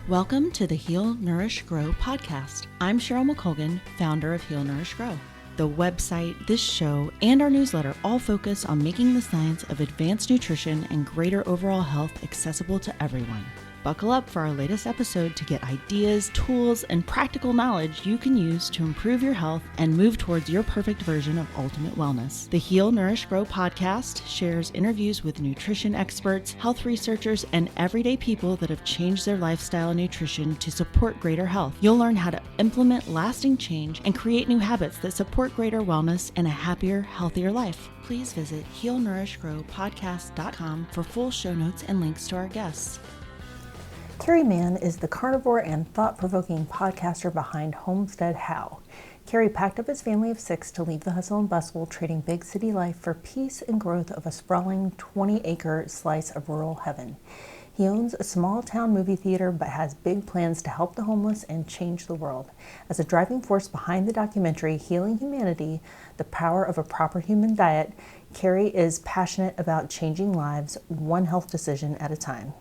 Welcome to the Heal Nourish Grow podcast. I'm Cheryl McColgan, founder of Heal Nourish Grow. The website, this show, and our newsletter all focus on making the science of advanced nutrition and greater overall health accessible to everyone. Buckle up for our latest episode to get ideas, tools, and practical knowledge you can use to improve your health and move towards your perfect version of ultimate wellness. The Heal Nourish Grow podcast shares interviews with nutrition experts, health researchers, and everyday people that have changed their lifestyle and nutrition to support greater health. You'll learn how to implement lasting change and create new habits that support greater wellness and a happier, healthier life. Please visit healnourishgrowpodcast.com for full show notes and links to our guests. Kerry Mann is the carnivore and thought-provoking podcaster behind Homestead How. Kerry packed up his family of 6 to leave the hustle and bustle, trading big city life for peace and growth of a sprawling 20-acre slice of rural heaven. He owns a small-town movie theater but has big plans to help the homeless and change the world. As a driving force behind the documentary Healing Humanity, The Power of a Proper Human Diet, Kerry is passionate about changing lives, one health decision at a time.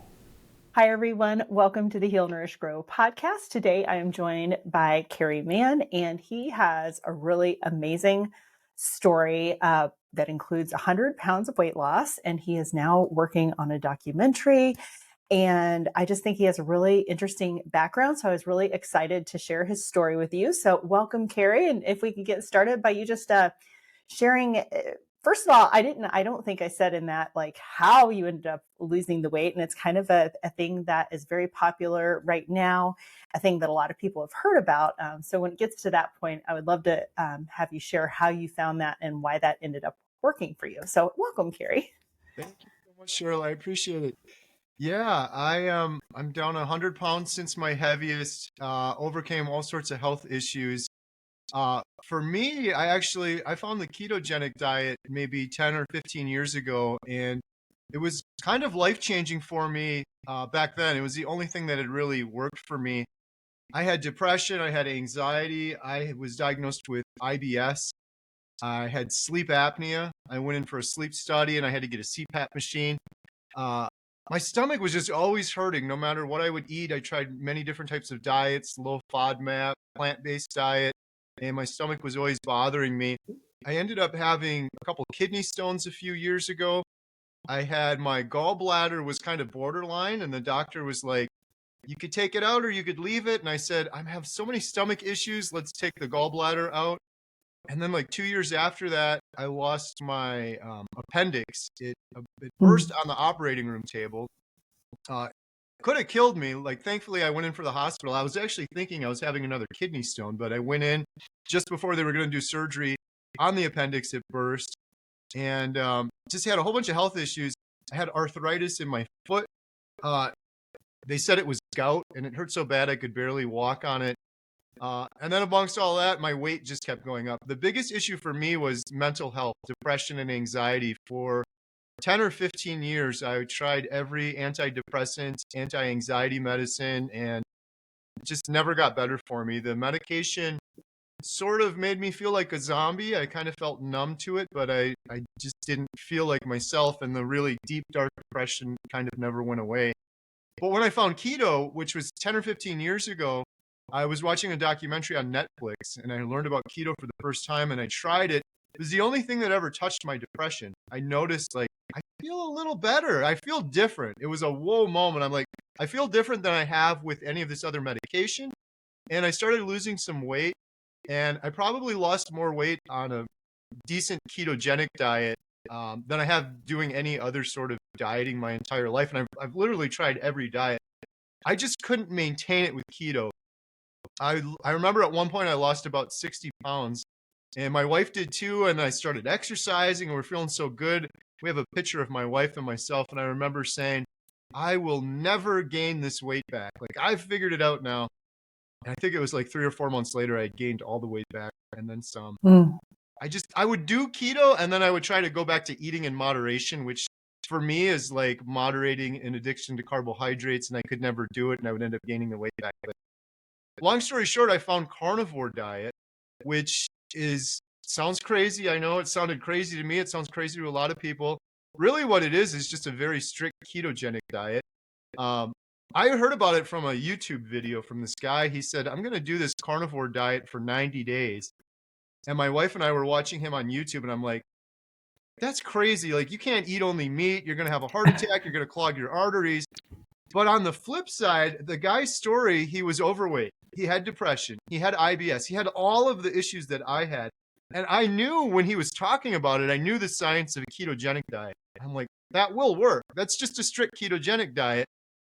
Hi, everyone. Welcome to the Heal Nourish Grow podcast. Today, I am joined by Kerry Mann, and he has a really amazing story that includes 100 pounds of weight loss, and he is now working on a documentary. And I just think he has a really interesting background, so I was really excited to share his story with you. So welcome, Kerry, and if we could get started by you just sharing. First of all, I don't think I said in that, like, how you ended up losing the weight. And it's kind of a thing that is very popular right now, a thing that a lot of people have heard about. So when it gets to that point, I would love to have you share how you found that and why that ended up working for you. So welcome, Kerry. Thank you so much, Cheryl. I appreciate it. Yeah, I'm down 100 pounds since my heaviest, overcame all sorts of health issues. For me, I found the ketogenic diet maybe 10 or 15 years ago, and it was kind of life-changing for me back then. It was the only thing that had really worked for me. I had depression, I had anxiety, I was diagnosed with IBS, I had sleep apnea. I went in for a sleep study, and I had to get a CPAP machine. My stomach was just always hurting no matter what I would eat. I tried many different types of diets, low FODMAP, plant-based diet, and my stomach was always bothering me. I ended up having a couple kidney stones a few years ago. I had my gallbladder was kind of borderline, and the doctor was like, you could take it out or you could leave it. And I said, I have so many stomach issues. Let's take the gallbladder out. And then like 2 years after that, I lost my appendix. It burst on the operating room table. Could have killed me. Like, thankfully, I went in for the hospital. I was actually thinking I was having another kidney stone, but I went in just before they were going to do surgery on the appendix. It burst, and just had a whole bunch of health issues. I had arthritis in my foot. They said it was gout, and it hurt so bad I could barely walk on it. And then amongst all that, my weight just kept going up. The biggest issue for me was mental health, depression, and anxiety. For 10 or 15 years, I tried every antidepressant, anti-anxiety medicine, and it just never got better for me. The medication sort of made me feel like a zombie. I kind of felt numb to it, but I just didn't feel like myself, and the really deep, dark depression kind of never went away. But when I found keto, which was 10 or 15 years ago, I was watching a documentary on Netflix, and I learned about keto for the first time, and I tried it. It was the only thing that ever touched my depression. I noticed, like, I feel a little better. I feel different. It was a whoa moment. I'm like, I feel different than I have with any of this other medication. And I started losing some weight, and I probably lost more weight on a decent ketogenic diet than I have doing any other sort of dieting my entire life. And I've literally tried every diet. I just couldn't maintain it with keto. I remember at one point I lost about 60 pounds, and my wife did too. And I started exercising, and we're feeling so good. We have a picture of my wife and myself, and I remember saying, I will never gain this weight back. Like, I've figured it out now. And I think it was like 3 or 4 months later, I gained all the weight back and then some. I would do keto, and then I would try to go back to eating in moderation, which for me is like moderating an addiction to carbohydrates, and I could never do it, and I would end up gaining the weight back. But long story short, I found carnivore diet, which sounds crazy. I know it sounded crazy to me. It sounds crazy to a lot of people. Really what it is just a very strict ketogenic diet. I heard about it from a YouTube video from this guy. He said, I'm going to do this carnivore diet for 90 days. And my wife and I were watching him on YouTube, and I'm like, that's crazy. Like, you can't eat only meat. You're going to have a heart attack. You're going to clog your arteries. But on the flip side, the guy's story, he was overweight. He had depression. He had IBS. He had all of the issues that I had. And I knew when he was talking about it, I knew the science of a ketogenic diet. I'm like, that will work. That's just a strict ketogenic diet.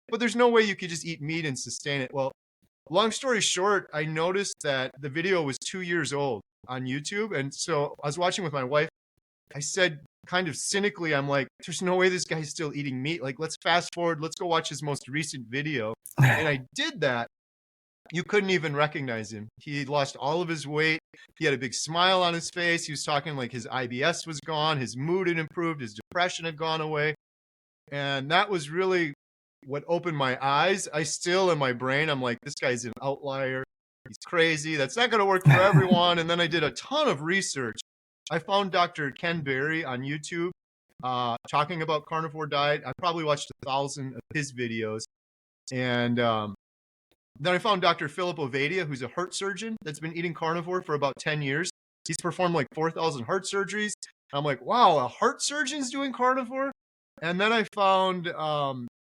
But there's no way you could just eat meat and sustain it. Well, long story short, I noticed that the video was 2 years old on YouTube. And so I was watching with my wife. I said, kind of cynically, I'm like, there's no way this guy's still eating meat. Like, let's fast forward. Let's go watch his most recent video. And I did that. You couldn't even recognize him. He lost all of his weight. He had a big smile on his face. He was talking like his IBS was gone. His mood had improved. His depression had gone away. And that was really what opened my eyes. I still, in my brain, I'm like, this guy's an outlier. He's crazy. That's not going to work for everyone. And then I did a ton of research. I found Dr. Ken Berry on YouTube talking about carnivore diet. I probably watched 1,000 of his videos. And then I found Dr. Philip Ovadia, who's a heart surgeon that's been eating carnivore for about 10 years. He's performed like 4,000 heart surgeries. I'm like, wow, a heart surgeon's doing carnivore? And then I found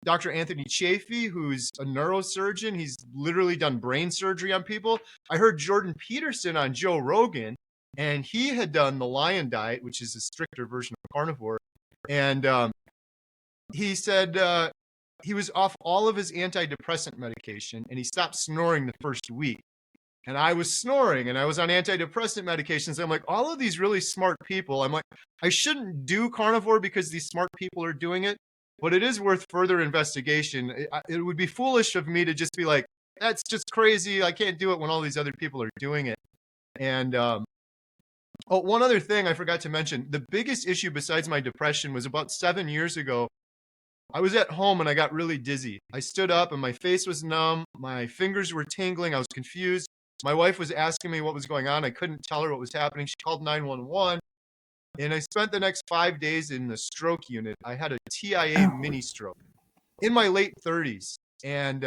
Dr. Anthony Chafee, who's a neurosurgeon. He's literally done brain surgery on people. I heard Jordan Peterson on Joe Rogan, and he had done the Lion Diet, which is a stricter version of carnivore. And he said he was off all of his antidepressant medication, and he stopped snoring the first week. And I was snoring, and I was on antidepressant medications. I'm like, all of these really smart people, I'm like, I shouldn't do carnivore because these smart people are doing it, but it is worth further investigation. It would be foolish of me to just be like, that's just crazy. I can't do it when all these other people are doing it. And one other thing I forgot to mention, the biggest issue besides my depression was about 7 years ago. I was at home and I got really dizzy. I stood up and my face was numb. My fingers were tingling. I was confused. My wife was asking me what was going on. I couldn't tell her what was happening. She called 911. And I spent the next 5 days in the stroke unit. I had a TIA mini stroke in my late 30s. And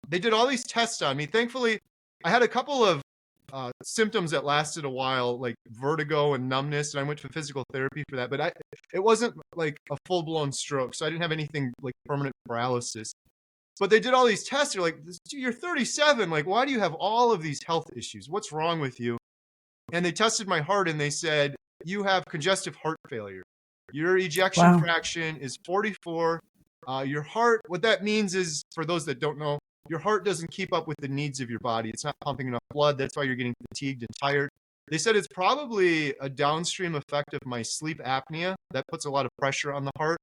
they did all these tests on me. Thankfully, I had a couple of symptoms that lasted a while, like vertigo and numbness, and I went to physical therapy for that. But it wasn't like a full-blown stroke, so I didn't have anything like permanent paralysis. But they did all these tests. They're like, you're 37. Like, why do you have all of these health issues? What's wrong with you? And they tested my heart, and they said, you have congestive heart failure. Your ejection fraction is 44. Your heart, what that means is, for those that don't know, your heart doesn't keep up with the needs of your body. It's not pumping enough blood. That's why you're getting fatigued and tired. They said it's probably a downstream effect of my sleep apnea. That puts a lot of pressure on the heart.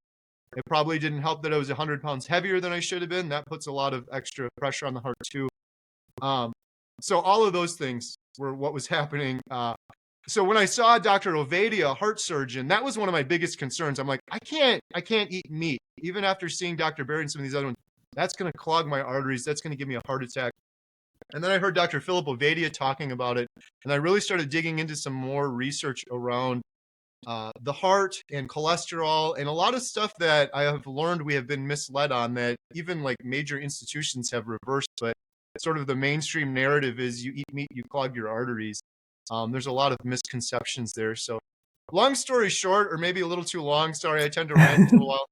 It probably didn't help that I was 100 pounds heavier than I should have been. That puts a lot of extra pressure on the heart too. So all of those things were what was happening. So when I saw Dr. Ovadia, a heart surgeon, that was one of my biggest concerns. I'm like, I can't eat meat. Even after seeing Dr. Berry and some of these other ones, that's going to clog my arteries. That's going to give me a heart attack. And then I heard Dr. Philip Ovadia talking about it. And I really started digging into some more research around the heart and cholesterol and a lot of stuff that I have learned we have been misled on, that even like major institutions have reversed. But sort of the mainstream narrative is you eat meat, you clog your arteries. There's a lot of misconceptions there. So long story short, or maybe a little too long, sorry, I tend to rant for a while.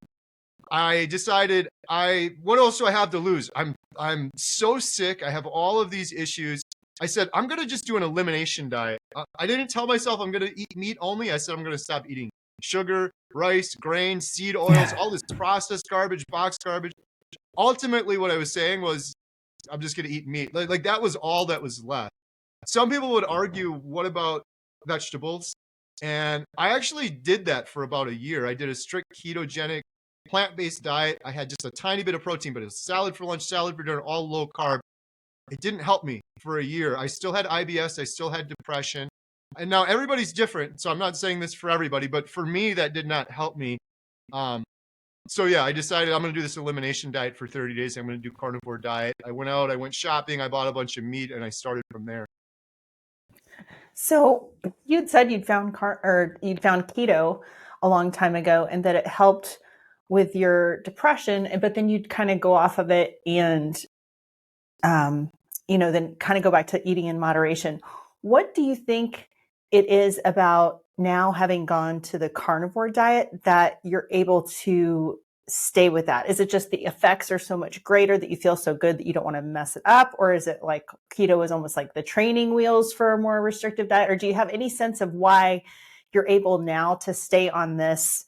I decided, what else do I have to lose? I'm so sick. I have all of these issues. I said, I'm going to just do an elimination diet. I didn't tell myself I'm going to eat meat only. I said, I'm going to stop eating sugar, rice, grains, seed oils, all this processed garbage, box garbage. Ultimately, what I was saying was, I'm just going to eat meat. Like that was all that was left. Some people would argue, what about vegetables? And I actually did that for about a year. I did a strict ketogenic plant-based diet. I had just a tiny bit of protein, but it was salad for lunch, salad for dinner, all low carb. It didn't help me for a year. I still had IBS. I still had depression. And now everybody's different. So I'm not saying this for everybody, but for me, that did not help me. So yeah, I decided I'm going to do this elimination diet for 30 days. I'm going to do carnivore diet. I went out, I went shopping, I bought a bunch of meat, and I started from there. So you'd said you'd found keto a long time ago, and that it helped with your depression, but then you'd kind of go off of it and, then kind of go back to eating in moderation. What do you think it is about now having gone to the carnivore diet that you're able to stay with that? Is it just the effects are so much greater that you feel so good that you don't want to mess it up? Or is it like keto is almost like the training wheels for a more restrictive diet? Or do you have any sense of why you're able now to stay on this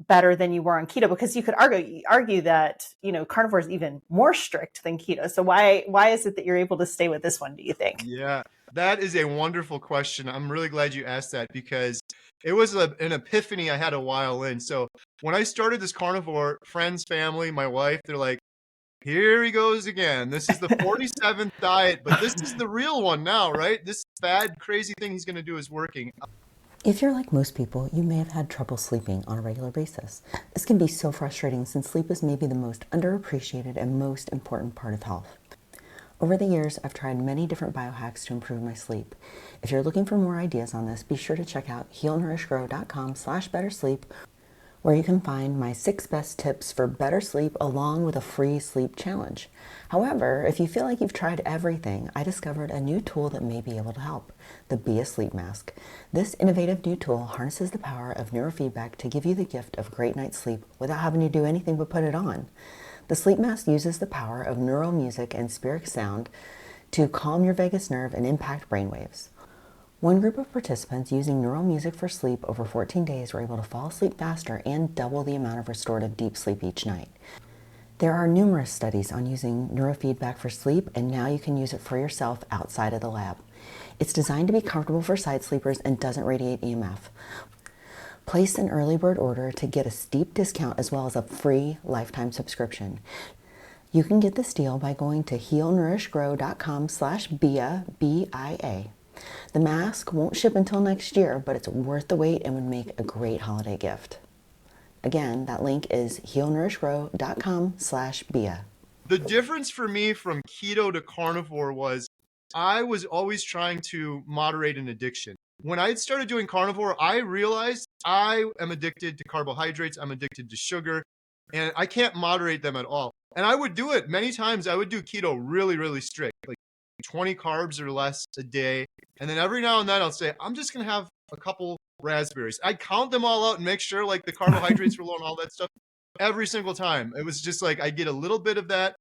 better than you were on keto? Because you could argue that, carnivore is even more strict than keto. So why is it that you're able to stay with this one, do you think? Yeah, that is a wonderful question. I'm really glad you asked that because it was an epiphany I had a while in. So when I started this carnivore, friends, family, my wife, they're like, here he goes again. This is the 47th diet, but this is the real one now, right? This bad, crazy thing he's going to do is working. If you're like most people, you may have had trouble sleeping on a regular basis. This can be so frustrating since sleep is maybe the most underappreciated and most important part of health. Over the years, I've tried many different biohacks to improve my sleep. If you're looking for more ideas on this, be sure to check out healnourishgrow.com/bettersleep, where you can find my 6 best tips for better sleep along with a free sleep challenge. However, if you feel like you've tried everything, I discovered a new tool that may be able to help, the Be a Sleep Mask. This innovative new tool harnesses the power of neurofeedback to give you the gift of a great night's sleep without having to do anything but put it on. The sleep mask uses the power of neural music and spheric sound to calm your vagus nerve and impact brainwaves. One group of participants using neural music for sleep over 14 days were able to fall asleep faster and double the amount of restorative deep sleep each night. There are numerous studies on using neurofeedback for sleep, and now you can use it for yourself outside of the lab. It's designed to be comfortable for side sleepers and doesn't radiate EMF. Place an early bird order to get a steep discount as well as a free lifetime subscription. You can get this deal by going to healnourishgrow.com/BIA, B-I-A. The mask won't ship until next year, but it's worth the wait and would make a great holiday gift. Again, that link is healnourishgrow.com/BIA. The difference for me from keto to carnivore was I was always trying to moderate an addiction. When I started doing carnivore, I realized I am addicted to carbohydrates, I'm addicted to sugar, and I can't moderate them at all. And I would do it many times. I would do keto really, really strict, like 20 carbs or less a day. And then every now and then I'll say, I'm just going to have a couple raspberries. I'd count them all out and make sure like the carbohydrates were low and all that stuff every single time. It was just like I get a little bit of that.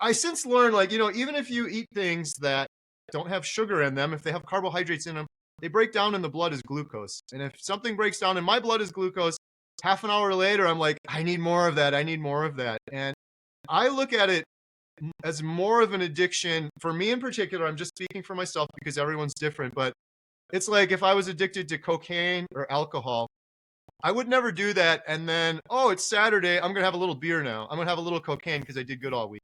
I since learned, like, even if you eat things that don't have sugar in them, if they have carbohydrates in them, they break down in the blood as glucose. And if something breaks down in my blood as glucose, half an hour later, I'm like, I need more of that. I need more of that. And I look at it as more of an addiction. For me in particular, I'm just speaking for myself because everyone's different. But it's like if I was addicted to cocaine or alcohol, I would never do that. And then, oh, it's Saturday. I'm going to have a little beer now. I'm going to have a little cocaine because I did good all week.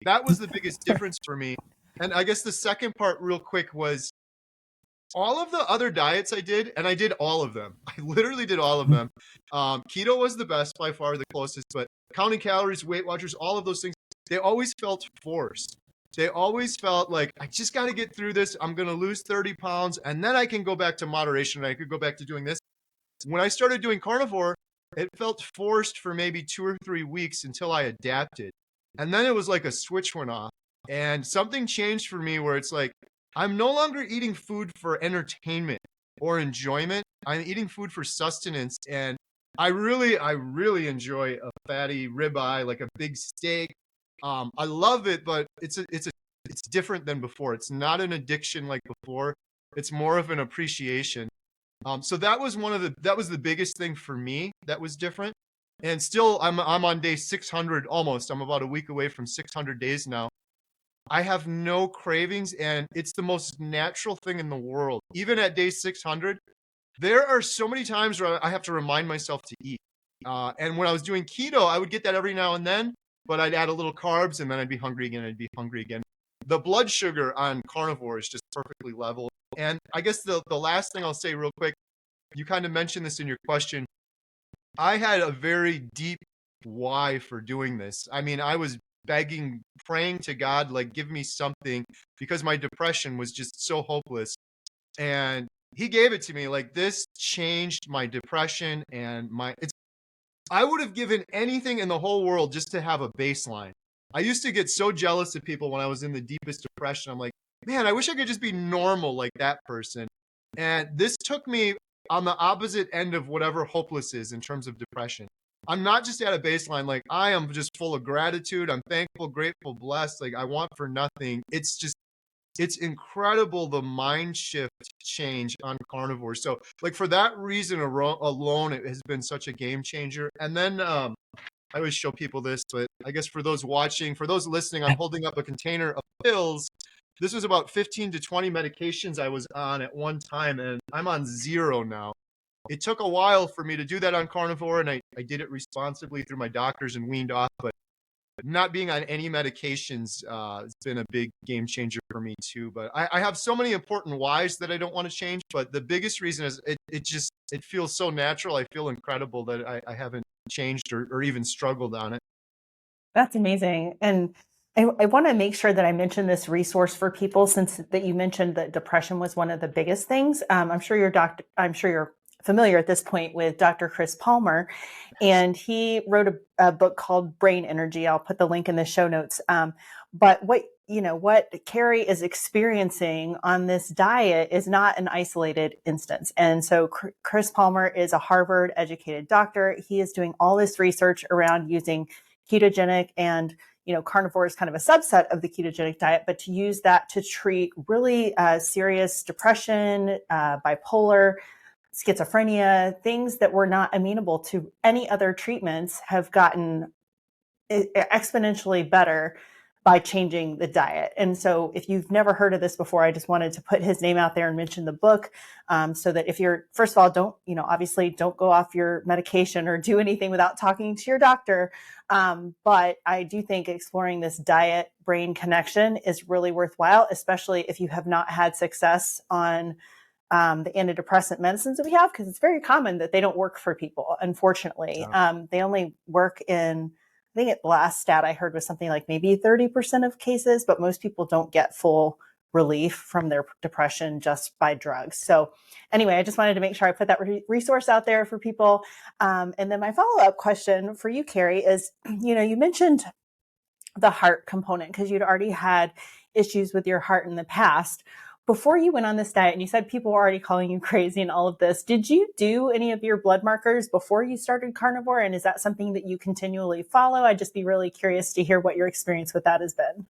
That was the biggest difference for me. And I guess the second part real quick was all of the other diets I did, and I did all of them. I literally did all of them. Keto was the best, by far the closest, but counting calories, Weight Watchers, all of those things, they always felt forced. They always felt like, I just got to get through this. I'm going to lose 30 pounds, and then I can go back to moderation, and I could go back to doing this. When I started doing carnivore, it felt forced for maybe 2 or 3 weeks until I adapted. And then it was like a switch went off, and something changed for me where it's like, I'm no longer eating food for entertainment or enjoyment. I'm eating food for sustenance. And I really enjoy a fatty ribeye, like a big steak. I love it, but it's different than before. It's not an addiction like before. It's more of an appreciation. So that was the biggest thing for me that was different. And still, I'm on day 600 almost. I'm about a week away from 600 days now. I have no cravings, and it's the most natural thing in the world. Even at day 600, there are so many times where I have to remind myself to eat. And when I was doing keto, I would get that every now and then, but I'd add a little carbs, and then I'd be hungry again. The blood sugar on carnivore is just perfectly level. And I guess the last thing I'll say real quick, you kind of mentioned this in your question. I had a very deep why for doing this. I mean, I was begging, praying to God, like, give me something, because my depression was just so hopeless. And he gave it to me. Like, this changed my depression and I would have given anything in the whole world just to have a baseline. I used to get so jealous of people when I was in the deepest depression. I'm like, man, I wish I could just be normal like that person. And this took me on the opposite end of whatever hopeless is in terms of depression. I'm not just at a baseline, like I am just full of gratitude. I'm thankful, grateful, blessed. Like I want for nothing. It's incredible the mind shift change on carnivore. So like for that reason alone, it has been such a game changer. And then I always show people this, but I guess for those watching, for those listening, I'm holding up a container of pills. This was about 15 to 20 medications I was on at one time, and I'm on 0 now. It took a while for me to do that on carnivore, and I did it responsibly through my doctors and weaned off, but not being on any medications has been a big game changer for me too. But I have so many important whys that I don't want to change, but the biggest reason is it feels so natural. I feel incredible that I haven't changed or even struggled on it. That's amazing. And I want to make sure that I mention this resource for people, since that you mentioned that depression was one of the biggest things. I'm sure you're familiar at this point with Dr. Chris Palmer, and he wrote a book called Brain Energy. I'll put the link in the show notes. But what Kerry is experiencing on this diet is not an isolated instance. And so Chris Palmer is a Harvard educated doctor. He is doing all this research around using ketogenic, and carnivore is kind of a subset of the ketogenic diet, but to use that to treat really serious depression, bipolar, schizophrenia, things that were not amenable to any other treatments, have gotten exponentially better by changing the diet. And so if you've never heard of this before, I just wanted to put his name out there and mention the book, so that if you're, first of all, obviously don't go off your medication or do anything without talking to your doctor. But I do think exploring this diet brain connection is really worthwhile, especially if you have not had success on the antidepressant medicines that we have, because it's very common that they don't work for people, unfortunately. They only work in, I think the last stat I heard was something like maybe 30% of cases, but most people don't get full relief from their depression just by drugs. So anyway, I just wanted to make sure I put that resource out there for people. And then my follow-up question for you, Kerry, is, you mentioned the heart component because you'd already had issues with your heart in the past. Before you went on this diet, and you said people were already calling you crazy and all of this, did you do any of your blood markers before you started carnivore? And is that something that you continually follow? I'd just be really curious to hear what your experience with that has been.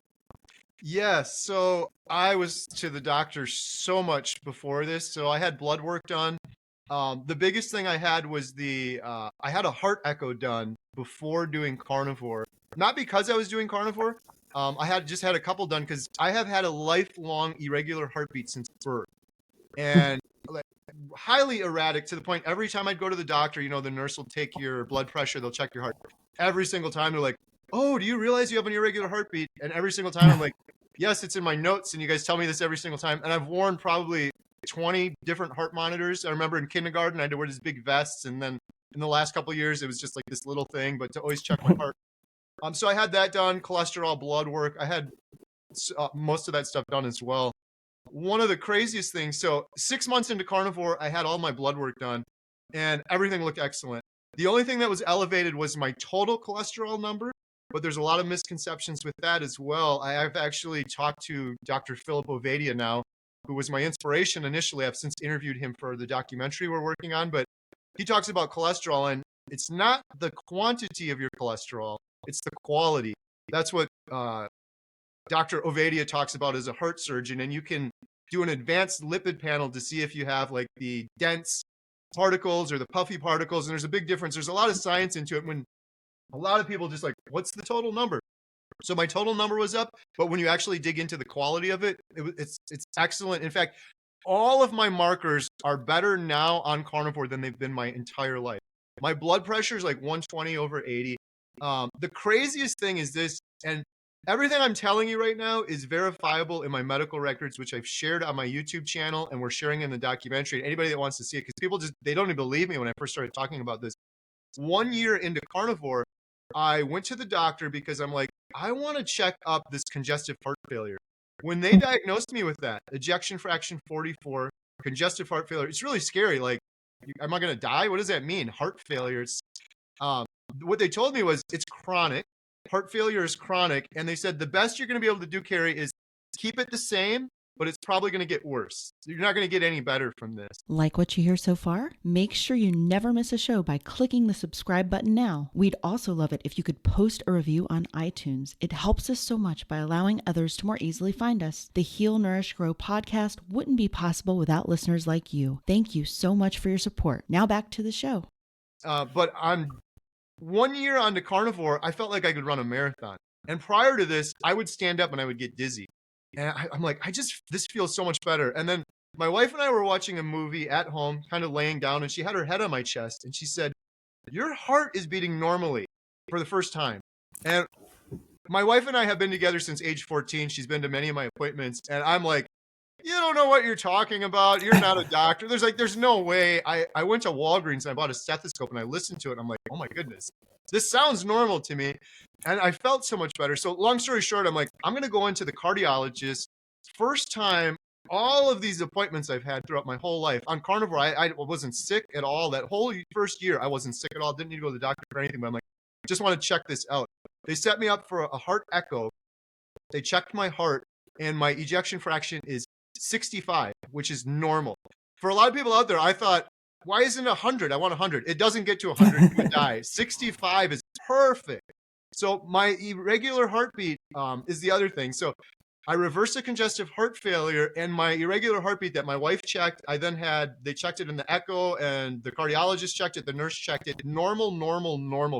Yes. So I was to the doctor so much before this. So I had blood work done. The biggest thing I had was I had a heart echo done before doing carnivore. Not because I was doing carnivore. I had just had a couple done because I have had a lifelong irregular heartbeat since birth, and like, highly erratic to the point every time I'd go to the doctor, the nurse will take your blood pressure, they'll check your heart. Every single time they're like, "Oh, do you realize you have an irregular heartbeat?" And every single time I'm like, "Yes, it's in my notes, and you guys tell me this every single time." And I've worn probably 20 different heart monitors. I remember in kindergarten I had to wear these big vests, and then in the last couple of years it was just like this little thing, but to always check my heart. So I had that done, cholesterol, blood work. I had most of that stuff done as well. One of the craziest things, so 6 months into carnivore, I had all my blood work done and everything looked excellent. The only thing that was elevated was my total cholesterol number, but there's a lot of misconceptions with that as well. I've actually talked to Dr. Philip Ovadia now, who was my inspiration initially. I've since interviewed him for the documentary we're working on, but he talks about cholesterol, and it's not the quantity of your cholesterol, it's the quality. That's what Dr. Ovadia talks about as a heart surgeon, and you can do an advanced lipid panel to see if you have like the dense particles or the puffy particles, and there's a big difference. There's a lot of science into it. When a lot of people just like, what's the total number? So my total number was up, but when you actually dig into the quality of it, it's excellent. In fact, all of my markers are better now on carnivore than they've been my entire life. My blood pressure is like 120/80. The craziest thing is this, and everything I'm telling you right now is verifiable in my medical records, which I've shared on my YouTube channel, and we're sharing in the documentary. Anybody that wants to see it, because people they don't even believe me when I first started talking about this. 1 year into carnivore, I went to the doctor because I'm like, I want to check up this congestive heart failure. When they diagnosed me with that, ejection fraction 44, congestive heart failure, it's really scary. Like, am I going to die? What does that mean? Heart failure. what they told me was it's chronic. Heart failure is chronic. And they said the best you're going to be able to do, Kerry, is keep it the same, but it's probably going to get worse. You're not going to get any better from this. Like what you hear so far? Make sure you never miss a show by clicking the subscribe button now. We'd also love it if you could post a review on iTunes. It helps us so much by allowing others to more easily find us. The Heal Nourish Grow podcast wouldn't be possible without listeners like you. Thank you so much for your support. Now back to the show. But I'm 1 year onto Carnivore, I felt like I could run a marathon. And prior to this, I would stand up and I would get dizzy. And I'm like, this feels so much better. And then my wife and I were watching a movie at home, kind of laying down, and she had her head on my chest. And she said, your heart is beating normally for the first time. And my wife and I have been together since age 14. She's been to many of my appointments. And I'm like, you don't know what you're talking about. You're not a doctor. There's no way. I went to Walgreens and I bought a stethoscope and I listened to it. And I'm like, oh my goodness, this sounds normal to me. And I felt so much better. So long story short, I'm like, I'm going to go into the cardiologist. First time, all of these appointments I've had throughout my whole life. On Carnivore, I wasn't sick at all. That whole first year, I wasn't sick at all. Didn't need to go to the doctor for anything. But I'm like, just want to check this out. They set me up for a heart echo. They checked my heart and my ejection fraction is 65, which is normal. For a lot of people out there, I thought, why isn't it 100? I want 100. It doesn't get to 100. You would die. 65 is perfect. So my irregular heartbeat is the other thing. So I reversed a congestive heart failure, and my irregular heartbeat that my wife checked, they checked it in the echo, and the cardiologist checked it, the nurse checked it. Normal.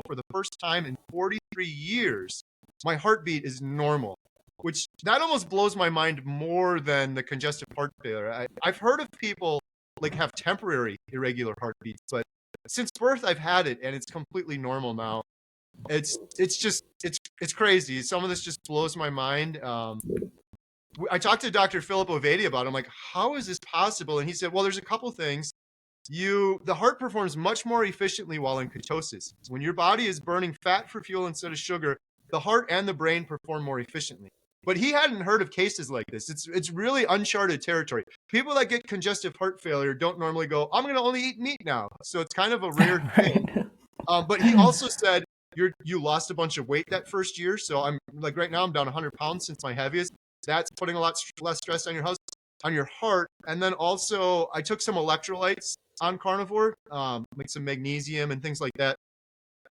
For the first time in 43 years, my heartbeat is normal, which that almost blows my mind more than the congestive heart failure. I've heard of people like have temporary irregular heartbeats, but since birth I've had it, and it's completely normal now. It's crazy. Some of this just blows my mind. I talked to Dr. Philip Ovedi about it. I'm like, how is this possible? And he said, well, there's a couple things. The heart performs much more efficiently while in ketosis. When your body is burning fat for fuel instead of sugar, the heart and the brain perform more efficiently. But he hadn't heard of cases like this. It's really uncharted territory. People that get congestive heart failure don't normally go, I'm going to only eat meat now. So it's kind of a rare thing. But he also said, you lost a bunch of weight that first year. So I'm like, right now I'm down 100 pounds since my heaviest. That's putting a lot less stress on your heart. And then also I took some electrolytes on Carnivore, like some magnesium and things like that.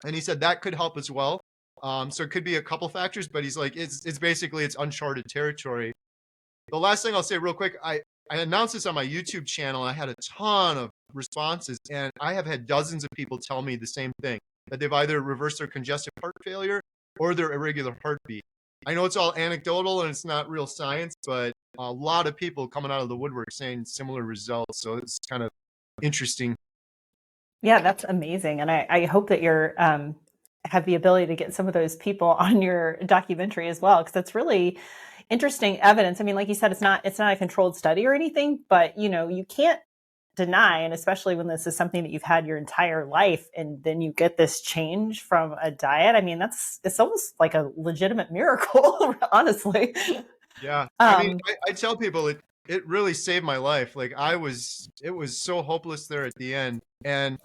And he said that could help as well. So it could be a couple factors, but he's like, it's basically uncharted territory. The last thing I'll say real quick, I announced this on my YouTube channel. I had a ton of responses, and I have had dozens of people tell me the same thing, that they've either reversed their congestive heart failure or their irregular heartbeat. I know it's all anecdotal and it's not real science, but a lot of people coming out of the woodwork saying similar results. So it's kind of interesting. Yeah, that's amazing. And I hope that you're have the ability to get some of those people on your documentary as well, because that's really interesting evidence. I mean, like you said, it's not a controlled study or anything, but you can't deny, and especially when this is something that you've had your entire life, and then you get this change from a diet. I mean, it's almost like a legitimate miracle, honestly. Yeah. I mean, I tell people it really saved my life. Like it was so hopeless there at the end. And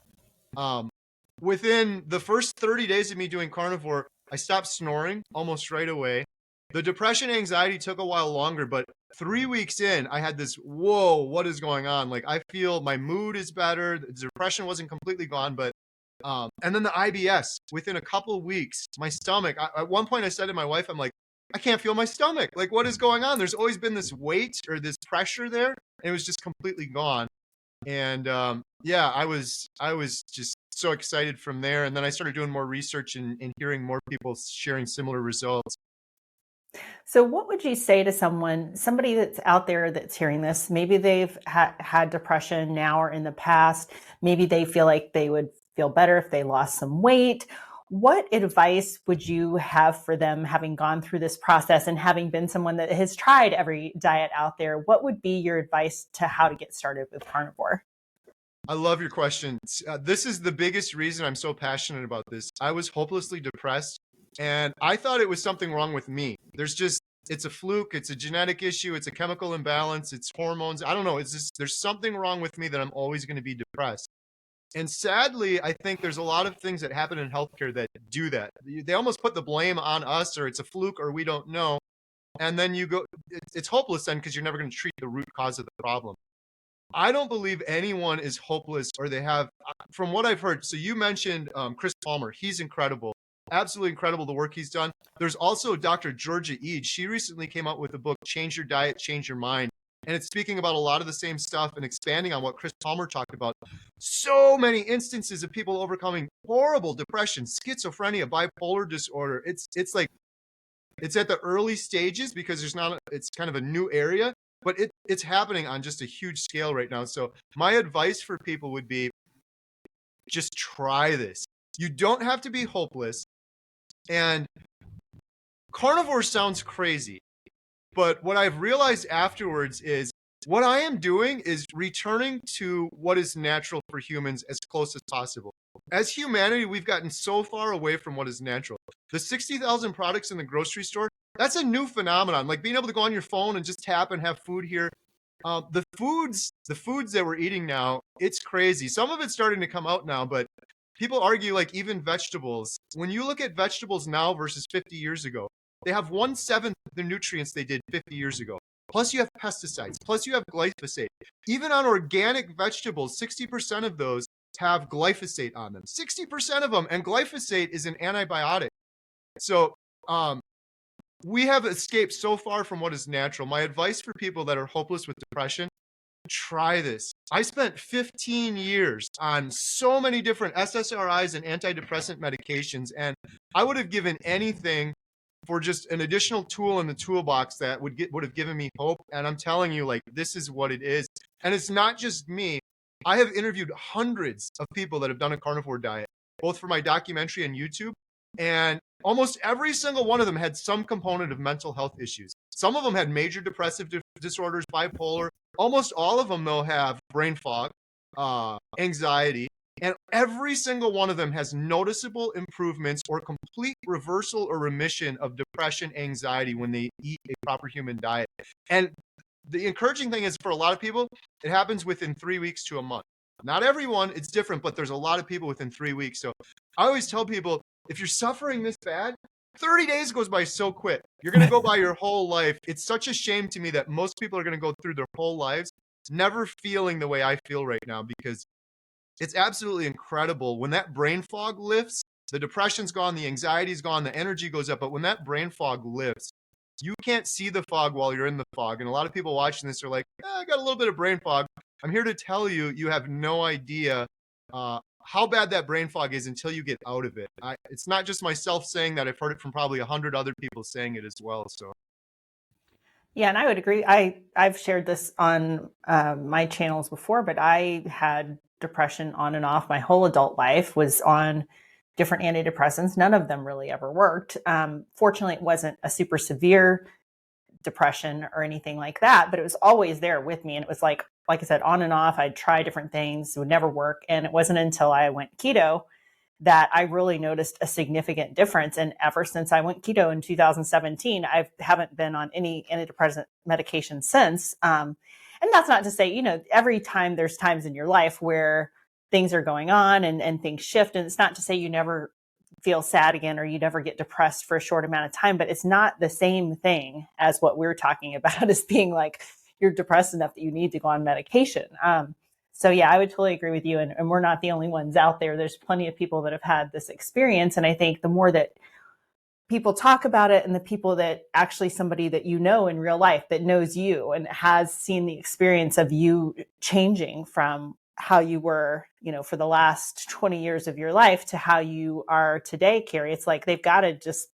within the first 30 days of me doing Carnivore, I stopped snoring almost right away. The depression, anxiety took a while longer, but 3 weeks in, I had this, whoa, what is going on? Like, I feel my mood is better. The depression wasn't completely gone, but, and then the IBS, within a couple of weeks, my stomach, at one point I said to my wife, I'm like, I can't feel my stomach. Like, what is going on? There's always been this weight or this pressure there, and it was just completely gone. And, yeah, I was just so excited from there. And then I started doing more research and hearing more people sharing similar results. So what would you say to somebody that's out there that's hearing this? Maybe they've had depression now or in the past. Maybe they feel like they would feel better if they lost some weight. What advice would you have for them, having gone through this process and having been someone that has tried every diet out there? What would be your advice to how to get started with Carnivore? I love your question. This is the biggest reason I'm so passionate about this. I was hopelessly depressed, and I thought it was something wrong with me. It's a fluke. It's a genetic issue. It's a chemical imbalance. It's hormones. I don't know. There's something wrong with me that I'm always going to be depressed. And sadly, I think there's a lot of things that happen in healthcare that do that. They almost put the blame on us, or it's a fluke, or we don't know. And then you go, it's hopeless then, because you're never going to treat the root cause of the problem. I don't believe anyone is hopeless, or they have, from what I've heard. So you mentioned Chris Palmer. He's incredible. Absolutely incredible, the work he's done. There's also Dr. Georgia Eade. She recently came out with a book, Change Your Diet, Change Your Mind. And it's speaking about a lot of the same stuff and expanding on what Chris Palmer talked about. So many instances of people overcoming horrible depression, schizophrenia, bipolar disorder. It's like, it's at the early stages because it's kind of a new area, but it's happening on just a huge scale right now. So my advice for people would be, just try this. You don't have to be hopeless. And carnivore sounds crazy, but what I've realized afterwards is what I am doing is returning to what is natural for humans as close as possible. As humanity, we've gotten so far away from what is natural. The 60,000 products in the grocery store, that's a new phenomenon. Like being able to go on your phone and just tap and have food here. The foods that we're eating now, it's crazy. Some of it's starting to come out now, but people argue like even vegetables. When you look at vegetables now versus 50 years ago, they have 1/7 the nutrients they did 50 years ago. Plus you have pesticides. Plus you have glyphosate. Even on organic vegetables, 60% of those have glyphosate on them. 60% of them. And glyphosate is an antibiotic. So we have escaped so far from what is natural. My advice for people that are hopeless with depression, try this. I spent 15 years on so many different SSRIs and antidepressant medications, and I would have given anything for just an additional tool in the toolbox that would have given me hope. And I'm telling you, like, this is what it is. And it's not just me. I have interviewed hundreds of people that have done a carnivore diet, both for my documentary and YouTube. And almost every single one of them had some component of mental health issues. Some of them had major depressive disorders, bipolar. Almost all of them, though, have brain fog, anxiety. And every single one of them has noticeable improvements or complete reversal or remission of depression, anxiety when they eat a proper human diet. And the encouraging thing is, for a lot of people, it happens within 3 weeks to a month. Not everyone, it's different, but there's a lot of people within 3 weeks. So I always tell people, if you're suffering this bad, 30 days goes by so quick. You're going to go by your whole life. It's such a shame to me that most people are going to go through their whole lives never feeling the way I feel right now, because it's absolutely incredible. When that brain fog lifts, the depression's gone, the anxiety's gone, the energy goes up. But when that brain fog lifts, you can't see the fog while you're in the fog. And a lot of people watching this are like, I got a little bit of brain fog. I'm here to tell you, you have no idea how bad that brain fog is until you get out of it. It's not just myself saying that. I've heard it from probably 100 other people saying it as well. So. Yeah, and I would agree. I've shared this on my channels before, but I had depression on and off my whole adult life, was on different antidepressants. None of them really ever worked. Fortunately, it wasn't a super severe depression or anything like that, but it was always there with me. And it was like I said, on and off. I'd try different things, it would never work. And it wasn't until I went keto that I really noticed a significant difference. And ever since I went keto in 2017, I haven't been on any antidepressant medication since. And that's not to say, every time there's times in your life where things are going on and things shift. And it's not to say you never feel sad again or you never get depressed for a short amount of time, but it's not the same thing as what we're talking about as being like you're depressed enough that you need to go on medication. So yeah, I would totally agree with you. And we're not the only ones out there. There's plenty of people that have had this experience. And I think the more that people talk about it, and the people that actually, somebody that you know in real life that knows you and has seen the experience of you changing from how you were, for the last 20 years of your life to how you are today, Kerry, it's like they've got to just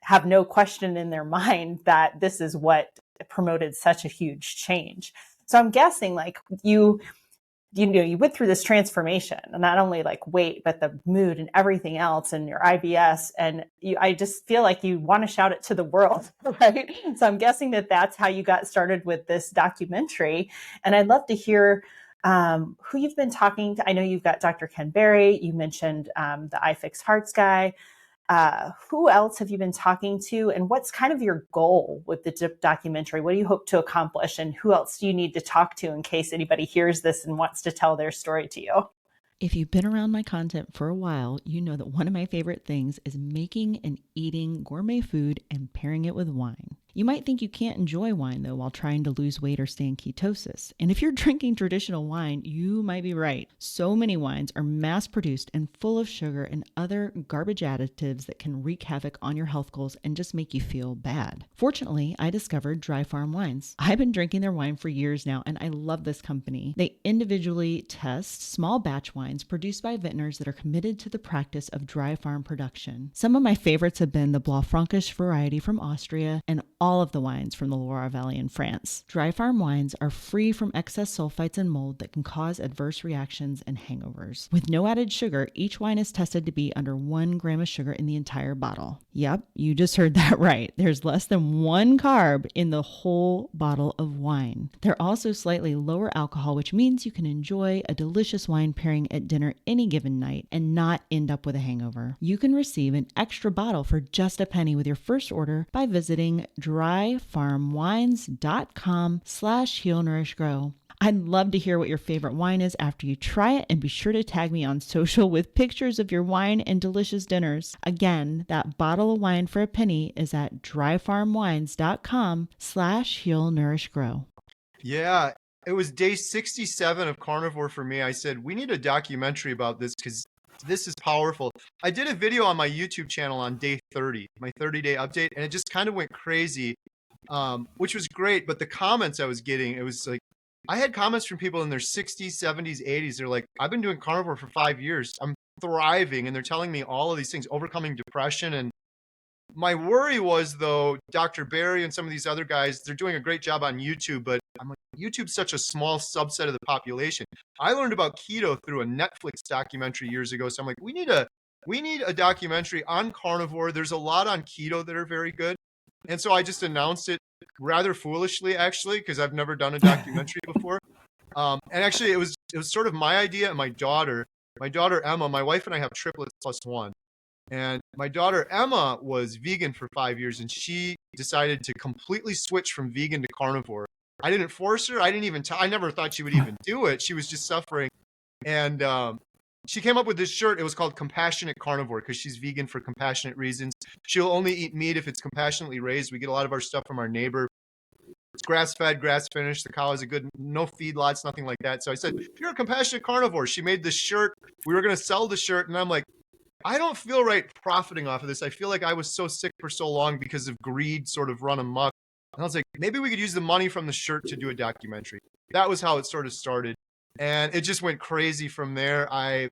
have no question in their mind that this is what promoted such a huge change. So I'm guessing like you went through this transformation, and not only like weight, but the mood and everything else, and your IBS. And I just feel like you want to shout it to the world, right? So I'm guessing that that's how you got started with this documentary. And I'd love to hear who you've been talking to. I know you've got Dr. Ken Berry. You mentioned the iFix Hearts guy. Who else have you been talking to, and what's kind of your goal with the documentary? What do you hope to accomplish, and who else do you need to talk to in case anybody hears this and wants to tell their story to you? If you've been around my content for a while, you know that one of my favorite things is making and eating gourmet food and pairing it with wine. You might think you can't enjoy wine though while trying to lose weight or stay in ketosis. And if you're drinking traditional wine, you might be right. So many wines are mass produced and full of sugar and other garbage additives that can wreak havoc on your health goals and just make you feel bad. Fortunately, I discovered Dry Farm Wines. I've been drinking their wine for years now and I love this company. They individually test small batch wines produced by vintners that are committed to the practice of dry farm production. Some of my favorites have been the Blaufränkisch variety from Austria and all of the wines from the Loire Valley in France. Dry farm wines are free from excess sulfites and mold that can cause adverse reactions and hangovers. With no added sugar, each wine is tested to be under 1 gram of sugar in the entire bottle. Yep, you just heard that right. There's less than 1 carb in the whole bottle of wine. They're also slightly lower alcohol, which means you can enjoy a delicious wine pairing at dinner any given night and not end up with a hangover. You can receive an extra bottle for just a penny with your first order by visiting dryfarmwines.com/Heal Nourish Grow. I'd love to hear what your favorite wine is after you try it, and be sure to tag me on social with pictures of your wine and delicious dinners. Again, that bottle of wine for a penny is at dryfarmwines.com/Heal Nourish Grow. Yeah, it was day 67 of Carnivore for me. I said, we need a documentary about this because this is powerful. I did a video on my YouTube channel on day 30, my 30-day update, and it just kind of went crazy, which was great. But the comments I was getting, it was like, I had comments from people in their 60s, 70s, 80s. They're like, I've been doing Carnivore for 5 years. I'm thriving. And they're telling me all of these things, overcoming depression. And my worry was, though, Dr. Barry and some of these other guys, they're doing a great job on YouTube, but I'm like, YouTube's such a small subset of the population. I learned about keto through a Netflix documentary years ago. So I'm like, we need a documentary on carnivore. There's a lot on keto that are very good. And so I just announced it rather foolishly, actually, because I've never done a documentary before. And actually, it was sort of my idea and my daughter Emma. My wife and I have triplets plus one. And my daughter Emma was vegan for 5 years, and she decided to completely switch from vegan to carnivore. I didn't force her. I didn't even I never thought she would even do it. She was just suffering. And she came up with this shirt. It was called Compassionate Carnivore because she's vegan for compassionate reasons. She'll only eat meat if it's compassionately raised. We get a lot of our stuff from our neighbor. It's grass-fed, grass-finished. The cow has a good, no feedlots, nothing like that. So I said, you're a compassionate carnivore. She made this shirt. We were going to sell the shirt. And I'm like, I don't feel right profiting off of this. I feel like I was so sick for so long because of greed sort of run amok. And I was like, maybe we could use the money from the shirt to do a documentary. That was how it sort of started. And it just went crazy from there. I'm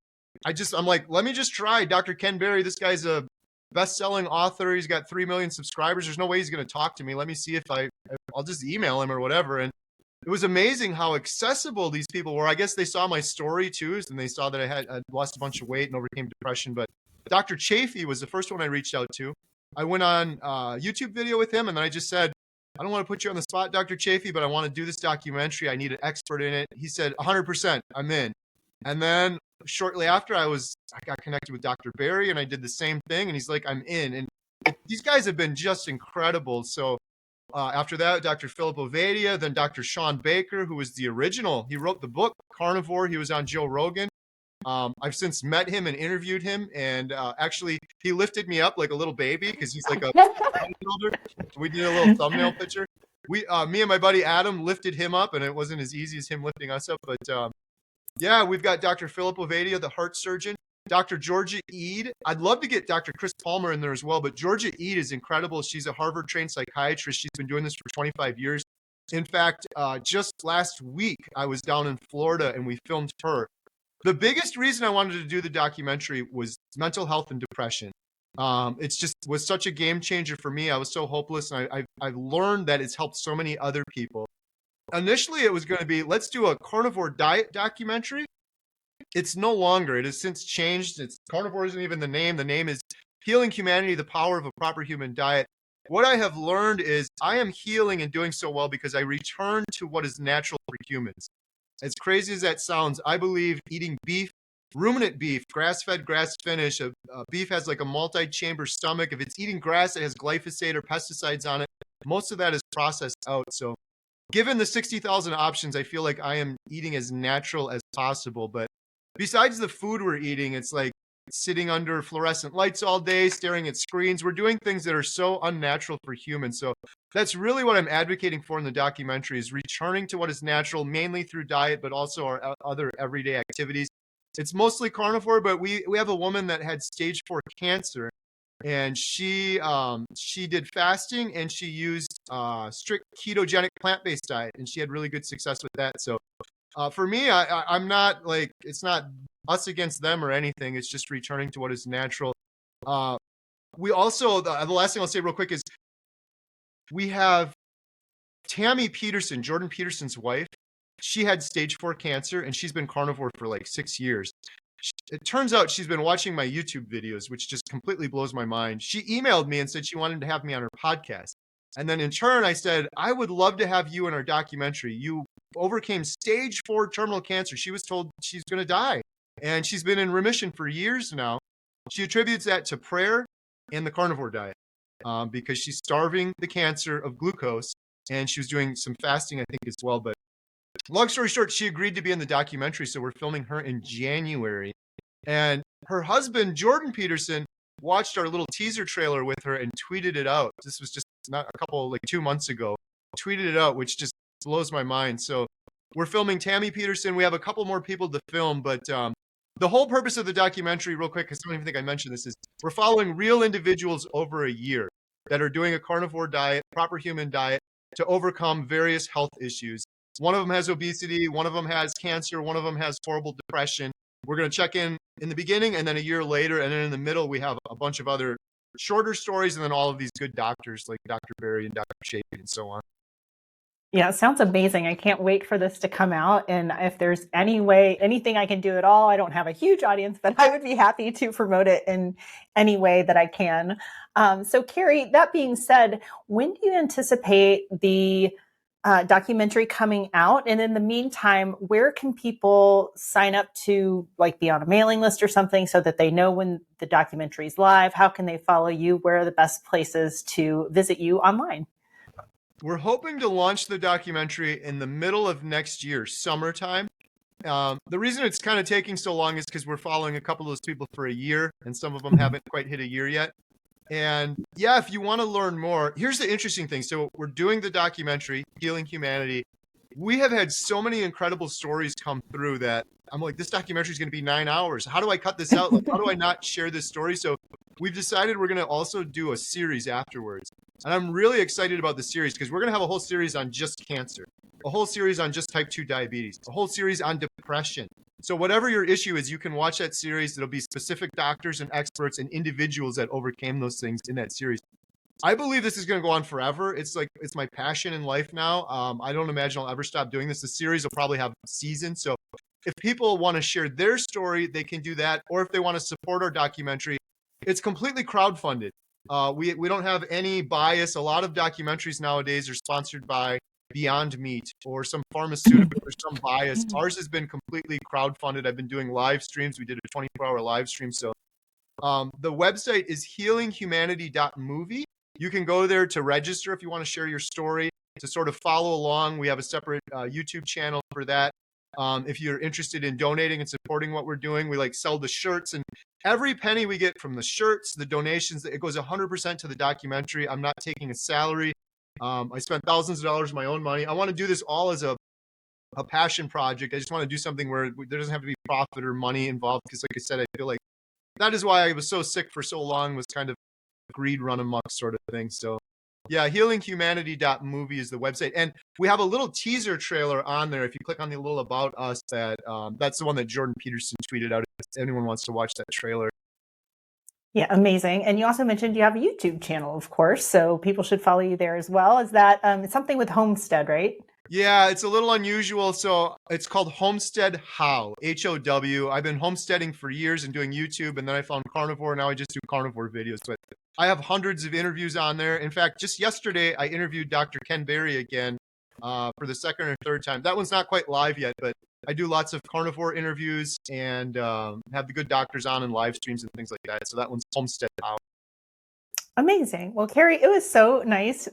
like, let me just try. Dr. Ken Berry, this guy's a best-selling author. He's got 3 million subscribers. There's no way he's going to talk to me. Let me see if I'll just email him or whatever. And it was amazing how accessible these people were. I guess they saw my story too, and they saw that I'd lost a bunch of weight and overcame depression. But Dr. Chafee was the first one I reached out to. I went on a YouTube video with him, and then I just said, I don't want to put you on the spot, Dr. Chafee, but I want to do this documentary. I need an expert in it. He said, 100%, I'm in. And then shortly after, I got connected with Dr. Barry, and I did the same thing, and he's like, I'm in. And these guys have been just incredible. So after that, Dr. Philip Ovadia, then Dr. Sean Baker, who was the original. He wrote the book, Carnivore. He was on Joe Rogan. I've since met him and interviewed him, and actually he lifted me up like a little baby because he's like a builder. We did a little thumbnail picture. Me and my buddy Adam lifted him up, and it wasn't as easy as him lifting us up. But yeah, we've got Dr. Philip Ovadia, the heart surgeon, Dr. Georgia Eid. I'd love to get Dr. Chris Palmer in there as well, but Georgia Eid is incredible. She's a Harvard-trained psychiatrist. She's been doing this for 25 years. In fact, just last week, I was down in Florida, and we filmed her. The biggest reason I wanted to do the documentary was mental health and depression. It's just was such a game changer for me. I was so hopeless, and I've learned that it's helped so many other people. Initially, it was going to be, let's do a carnivore diet documentary. It's no longer. It has since changed. Carnivore isn't even the name. The name is Healing Humanity, the Power of a Proper Human Diet. What I have learned is I am healing and doing so well because I return to what is natural for humans. As crazy as that sounds, I believe eating beef, ruminant beef, grass-fed, grass-finished, beef has like a multi-chamber stomach. If it's eating grass that has glyphosate or pesticides on it, most of that is processed out. So given the 60,000 options, I feel like I am eating as natural as possible. But besides the food we're eating, it's like sitting under fluorescent lights all day, staring at screens. We're doing things that are so unnatural for humans. So that's really what I'm advocating for in the documentary, is returning to what is natural, mainly through diet, but also our other everyday activities. It's mostly carnivore, but we have a woman that had stage 4 cancer, and she did fasting, and she used strict ketogenic plant-based diet, and she had really good success with that. So for me, I'm not like, it's not us against them or anything. It's just returning to what is natural. We also, the last thing I'll say real quick is we have Tammy Peterson, Jordan Peterson's wife. She had stage 4 cancer, and she's been carnivore for like 6 years. It turns out she's been watching my YouTube videos, which just completely blows my mind. She emailed me and said she wanted to have me on her podcast. And then in turn, I said, I would love to have you in our documentary. You overcame stage 4 terminal cancer. She was told she's going to die, and she's been in remission for years now. She attributes that to prayer and the carnivore diet, because she's starving the cancer of glucose, and she was doing some fasting, I think, as well. But long story short, she agreed to be in the documentary, so we're filming her in January. And her husband, Jordan Peterson, watched our little teaser trailer with her and tweeted it out. This was just not a couple, like 2 months ago. Tweeted it out, which just blows my mind. So we're filming Tammy Peterson. We have a couple more people to film, but the whole purpose of the documentary, real quick, because I don't even think I mentioned this, is we're following real individuals over a year that are doing a carnivore diet, proper human diet, to overcome various health issues. One of them has obesity, one of them has cancer, one of them has horrible depression. We're going to check in the beginning, and then a year later, and then in the middle, we have a bunch of other shorter stories, and then all of these good doctors like Dr. Berry and Dr. Chapin and so on. Yeah, it sounds amazing. I can't wait for this to come out. And if there's any way, anything I can do at all, I don't have a huge audience, but I would be happy to promote it in any way that I can. So Kerry, that being said, when do you anticipate the documentary coming out? And in the meantime, where can people sign up to like be on a mailing list or something so that they know when the documentary is live? How can they follow you? Where are the best places to visit you online? We're hoping to launch the documentary in the middle of next year, summertime. The reason it's kind of taking so long is because we're following a couple of those people for a year, and some of them haven't quite hit a year yet. And yeah, if you want to learn more, here's the interesting thing. So we're doing the documentary, Healing Humanity. We have had so many incredible stories come through that I'm like, this documentary is going to be 9 hours. How do I cut this out? Like, how do I not share this story? So we've decided we're going to also do a series afterwards. And I'm really excited about the series because we're going to have a whole series on just cancer, a whole series on just type 2 diabetes, a whole series on depression. So whatever your issue is, you can watch that series. It'll be specific doctors and experts and individuals that overcame those things in that series. I believe this is going to go on forever. It's my passion in life now. I don't imagine I'll ever stop doing this. The series will probably have seasons. So if people want to share their story, they can do that. Or if they want to support our documentary, it's completely crowdfunded. We don't have any bias. A lot of documentaries nowadays are sponsored by Beyond Meat or some pharmaceutical or some bias. Ours has been completely crowdfunded. I've been doing live streams. We did a 24-hour live stream. So the website is healinghumanity.movie. You can go there to register if you want to share your story, to sort of follow along. We have a separate YouTube channel for that. If you're interested in donating and supporting what we're doing, we sell the shirts, and every penny we get from the shirts, the donations, it goes 100% to the documentary. I'm not taking a salary. I spent thousands of dollars of my own money. I want to do this all as a passion project. I just want to do something where there doesn't have to be profit or money involved, because like I said, I feel like that is why I was so sick for so long, was kind of greed run amok sort of thing. So yeah, healinghumanity.movie is the website. And we have a little teaser trailer on there. If you click on the little about us, that's the one that Jordan Peterson tweeted out. If anyone wants to watch that trailer. Yeah, amazing. And you also mentioned you have a YouTube channel, of course, so people should follow you there as well. Is that it's something with Homestead, right? Yeah, it's a little unusual. So it's called Homestead How, How. I've been homesteading for years and doing YouTube, and then I found Carnivore. Now I just do carnivore videos. But I have hundreds of interviews on there. In fact, just yesterday, I interviewed Dr. Ken Berry again for the second or third time. That one's not quite live yet, but I do lots of carnivore interviews and have the good doctors on and live streams and things like that. So that one's Homestead How. Amazing. Well, Kerry, it was so nice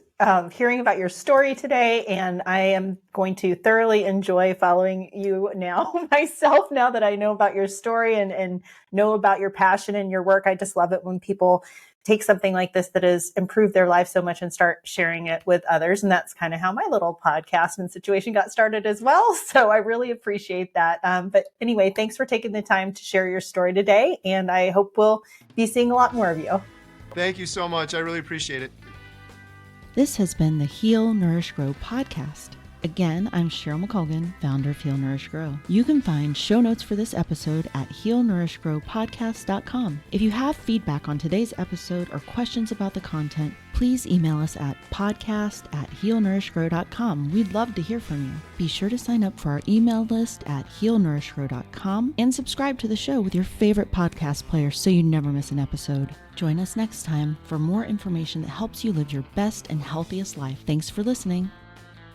hearing about your story today, and I am going to thoroughly enjoy following you now myself, now that I know about your story and know about your passion and your work. I just love it when people take something like this that has improved their life so much and start sharing it with others. And that's kind of how my little podcast and situation got started as well. So I really appreciate that. But anyway, thanks for taking the time to share your story today. And I hope we'll be seeing a lot more of you. Thank you so much. I really appreciate it. This has been the Heal Nourish Grow podcast. Again, I'm Cheryl McColgan, founder of Heal Nourish Grow. You can find show notes for this episode at healnourishgrowpodcast.com. If you have feedback on today's episode or questions about the content, please email us at podcast@healnourishgrow.com. We'd love to hear from you. Be sure to sign up for our email list at healnourishgrow.com and subscribe to the show with your favorite podcast player so you never miss an episode. Join us next time for more information that helps you live your best and healthiest life. Thanks for listening.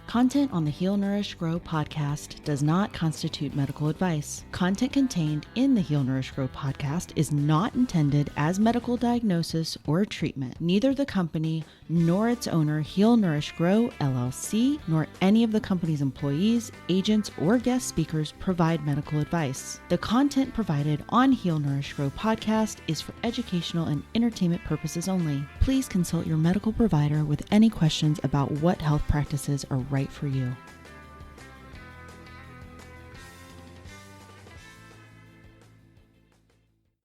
Content on the Heal Nourish Grow podcast does not constitute medical advice. Content contained in the Heal Nourish Grow podcast is not intended as medical diagnosis or treatment. Neither the company nor its owner, Heal Nourish Grow LLC, nor any of the company's employees, agents, or guest speakers provide medical advice. The content provided on Heal Nourish Grow podcast is for educational and entertainment purposes only. Please consult your medical provider with any questions about what health practices are right for you.